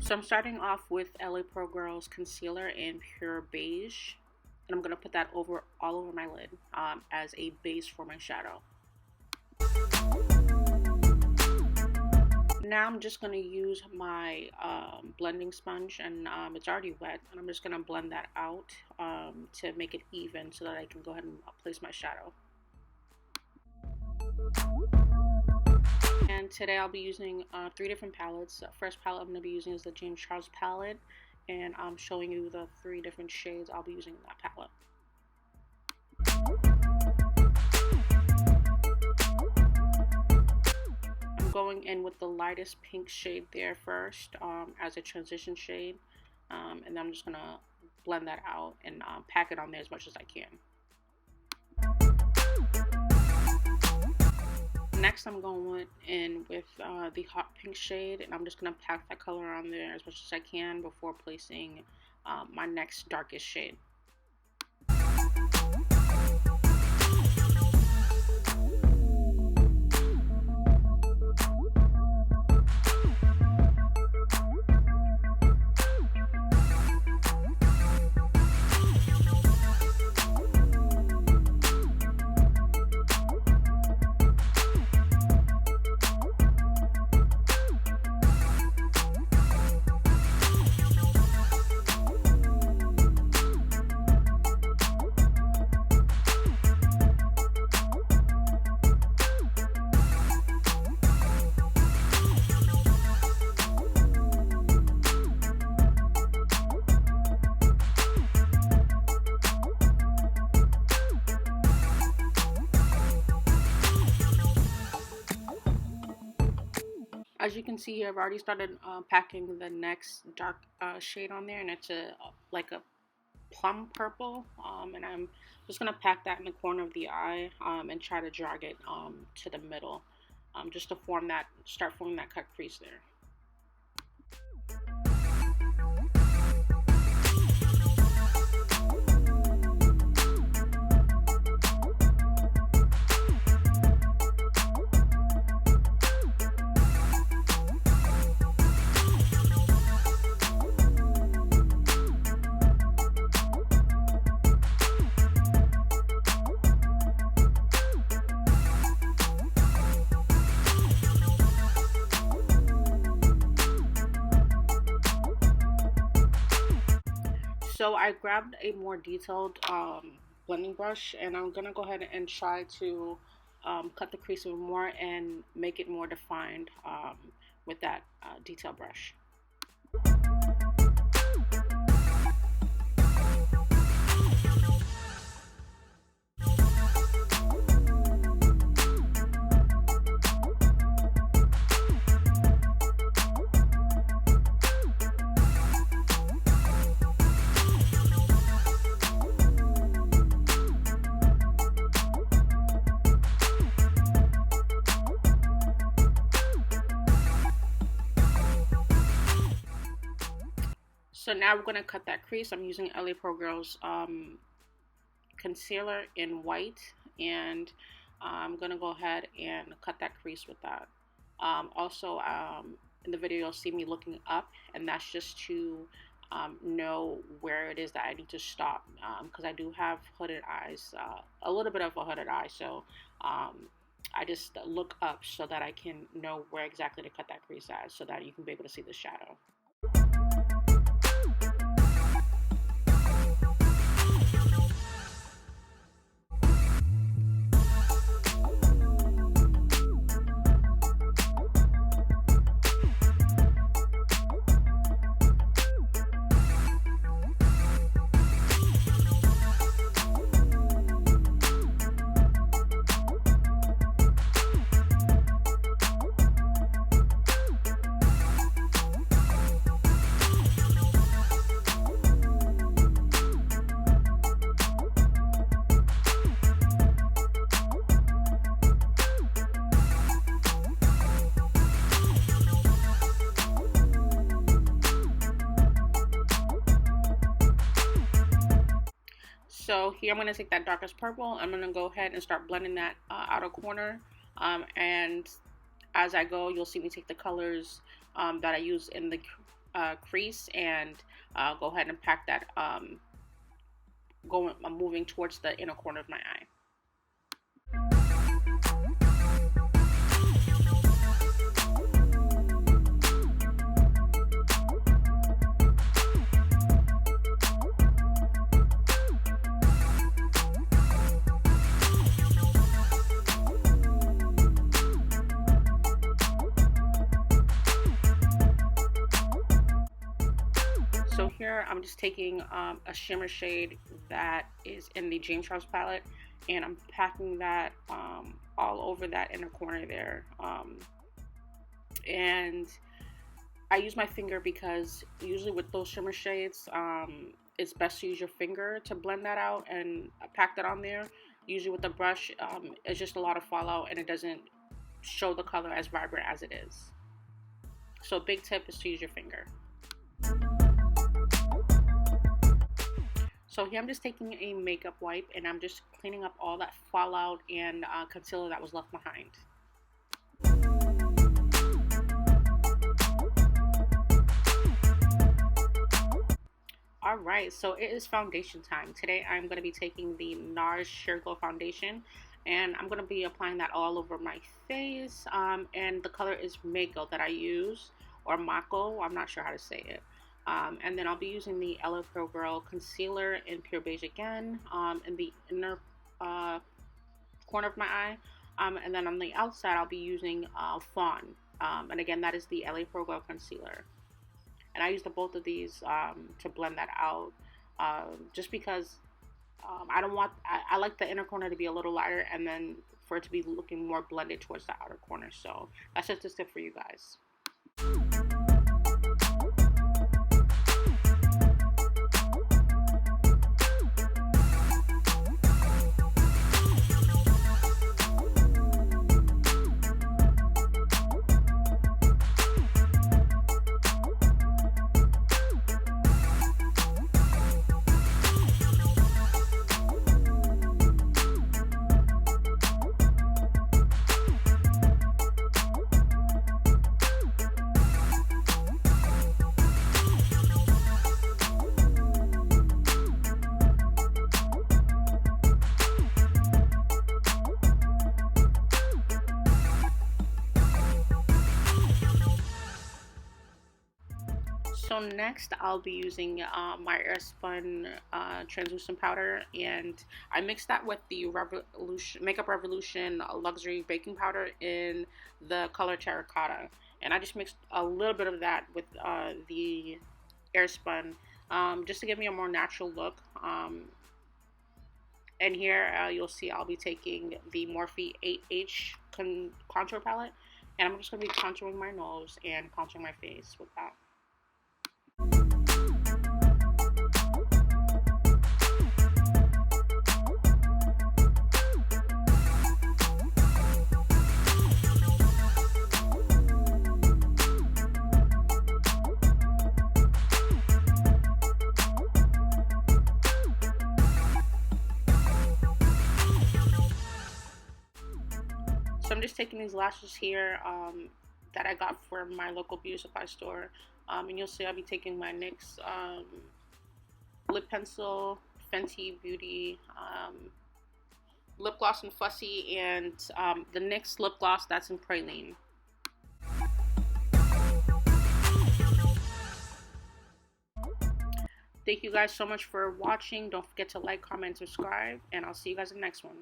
So I'm starting off with LA Pro Girls Concealer in Pure Beige, and I'm going to put that all over my lid as a base for my shadow. Now I'm just going to use my blending sponge, and it's already wet, and I'm just going to blend that out to make it even so that I can go ahead and place my shadow. And today I'll be using 3 different palettes. The first palette I'm going to be using is the James Charles palette, and I'm showing you the 3 different shades I'll be using in that palette. I'm going in with the lightest pink shade there first as a transition shade, and then I'm just going to blend that out and pack it on there as much as I can. Next, I'm going in with the hot pink shade, and I'm just going to pack that color on there as much as I can before placing my next darkest shade. As you can see here, I've already started packing the next dark shade on there, and it's like a plum purple, and I'm just going to pack that in the corner of the eye and try to drag it to the middle just to start forming that cut crease there. So I grabbed a more detailed blending brush, and I'm going to go ahead and try to cut the crease even more and make it more defined with that detail brush. So now we're going to cut that crease. I'm using LA Pro Girls concealer in white, and I'm going to go ahead and cut that crease with that. Also, in the video, you'll see me looking up, and that's just to know where it is that I need to stop, because I do have hooded eyes, a little bit of a hooded eye, so I just look up so that I can know where exactly to cut that crease at, so that you can be able to see the shadow. So here I'm going to take that darkest purple. I'm going to go ahead and start blending that outer corner. And as I go, you'll see me take the colors that I use in the crease and go ahead and pack that, moving towards the inner corner of my eye. So here I'm just taking a shimmer shade that is in the James Charles palette, and I'm packing that all over that inner corner there. And I use my finger because usually with those shimmer shades, it's best to use your finger to blend that out and pack that on there. Usually with the brush, it's just a lot of fallout and it doesn't show the color as vibrant as it is. So big tip is to use your finger. So here I'm just taking a makeup wipe and I'm just cleaning up all that fallout and concealer that was left behind. Alright, so it is foundation time. Today I'm going to be taking the NARS Sheer Glow Foundation and I'm going to be applying that all over my face. And the color is Mako that I use, or Mako, I'm not sure how to say it. And then I'll be using the LA Pro Girl concealer in Pure Beige again in the inner corner of my eye. And then on the outside I'll be using Fawn. And again, that is the LA Pro Girl concealer. And I use both of these to blend that out just because I like the inner corner to be a little lighter and then for it to be looking more blended towards the outer corner. So that's just a tip for you guys. So next I'll be using my Airspun translucent powder, and I mixed that with the Makeup Revolution luxury baking powder in the color terracotta, and I just mixed a little bit of that with the Airspun just to give me a more natural look. And here you'll see I'll be taking the Morphe 8H contour palette, and I'm just going to be contouring my nose and contouring my face with that. So I'm just taking these lashes here that I got from my local beauty supply store. And you'll see I'll be taking my NYX lip pencil, Fenty Beauty lip gloss in Fussy, and the NYX lip gloss that's in Praline. Thank you guys so much for watching. Don't forget to like, comment, subscribe, and I'll see you guys in the next one.